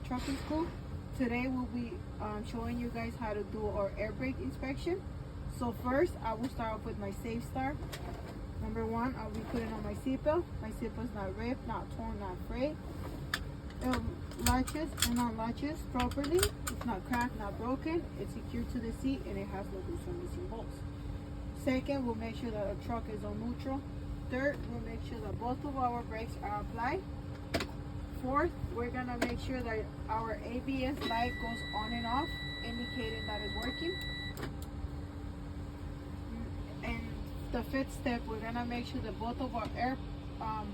Trucking School. Today we'll be showing you guys how to do our air brake inspection. So first, I will start off with my Safe Start. Number one, I'll be putting on my seatbelt. My seatbelt's not ripped, not torn, not frayed. It latches and unlatches properly. It's not cracked, not broken. It's secured to the seat and it has no loose or missing bolts. Second, we'll make sure that our truck is on neutral. Third, we'll make sure that both of our brakes are applied. Fourth, we're gonna make sure that our ABS light goes on and off, indicating that it's working. And the fifth step, we're gonna make sure that both of our air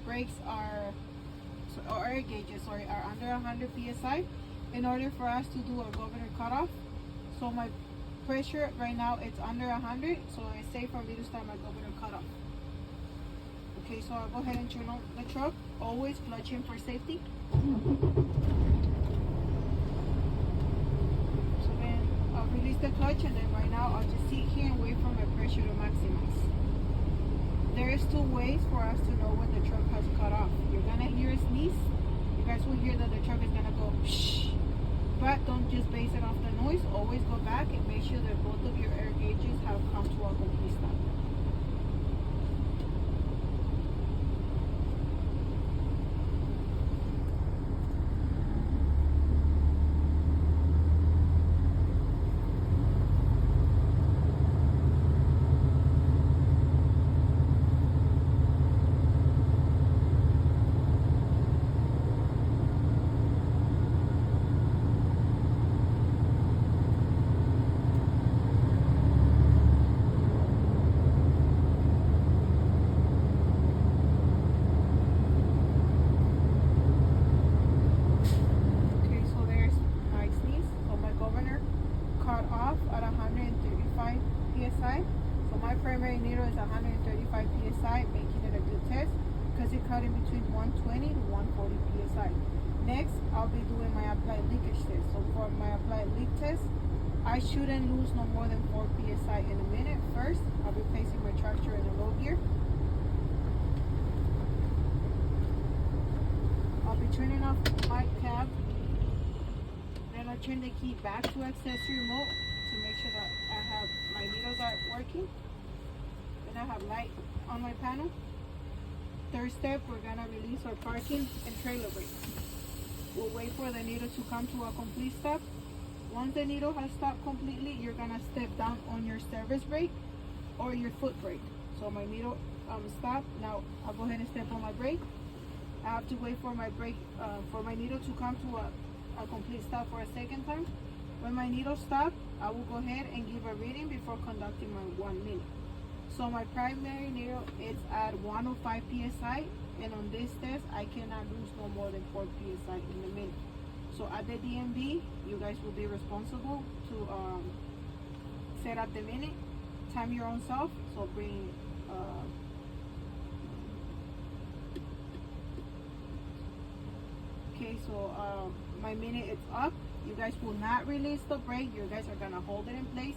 brakes are, or air gauges, sorry, are under 100 psi in order for us to do our governor cutoff. So my pressure right now it's under 100, so it's safe for me to start my governor cutoff. Okay, so I'll go ahead and turn on the truck. Always clutch in for safety. So then I'll release the clutch, and then right now I'll just sit here and wait for my pressure to maximize. There is two ways for us to know when the truck has cut off. You're gonna hear a sneeze. You guys will hear that the truck is gonna go shh. But don't just base it off the noise. Always go back and make sure that both of your air gauges have come to a complete stop. At 135 psi. So my primary needle is 135 psi, making it a good test because it cut in between 120 to 140 psi. Next, I'll be doing my applied leakage test. So for my applied leak test, I shouldn't lose no more than 4 psi in a minute. First, I'll be placing my tractor in a low gear. I'll be turning off my cab. Then I'll turn the key back to accessory mode to make sure that I have my needles are working. Then I have light on my panel. Third step, we're gonna release our parking and trailer brake. We'll wait for the needle to come to a complete stop. Once the needle has stopped completely, you're gonna step down on your service brake or your foot brake. So my needle stopped. Now I'll go ahead and step on my brake. I have to wait for my brake, for my needle to come to a complete stop for a second time. When my needle stops, I will go ahead and give a reading before conducting my 1 minute. So my primary needle is at 105 psi, and on this test, I cannot lose no more than 4 psi in a minute. So at the DMV, you guys will be responsible to set up the minute, time your own self. So bring okay, so my minute is up. You guys will not release the brake. You guys are gonna hold it in place.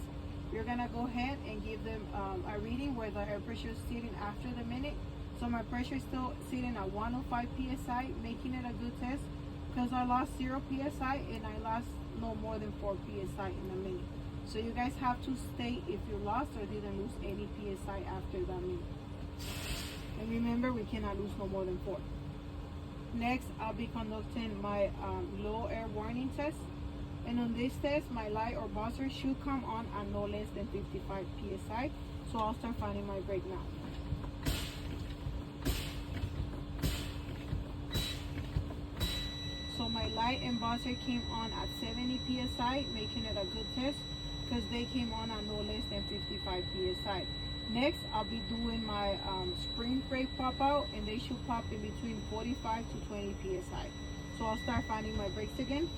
You're gonna go ahead and give them a reading where the air pressure is sitting after the minute. So my pressure is still sitting at 105 psi, making it a good test because I lost 0 psi and I lost no more than 4 psi in a minute. So you guys have to state if you lost or didn't lose any psi after that minute. And remember, we cannot lose no more than 4. Next, I'll be conducting my low air warning test. And on this test, my light or buzzer should come on at no less than 55 psi. So I'll start finding my brake now. So my light and buzzer came on at 70 psi, making it a good test because they came on at no less than 55 psi. Next, I'll be doing my spring brake pop out, and they should pop in between 45 to 20 psi. So I'll start finding my brakes again.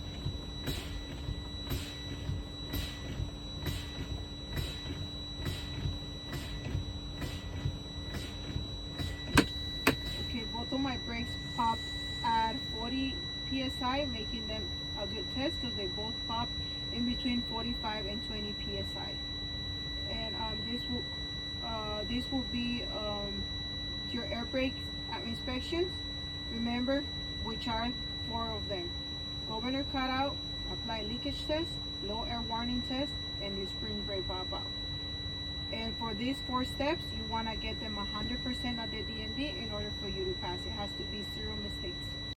Okay, both of my brakes popped at 40 psi, making them a good test because they both pop in between 45 and 20 psi. And this will be your air brake inspections. Remember, we charge 4 of them. governor cutout, apply leakage test, low air warning test, and your spring brake pop out. And for these 4 steps, you want to get them 100% of the DMV in order for you to pass. It has to be 0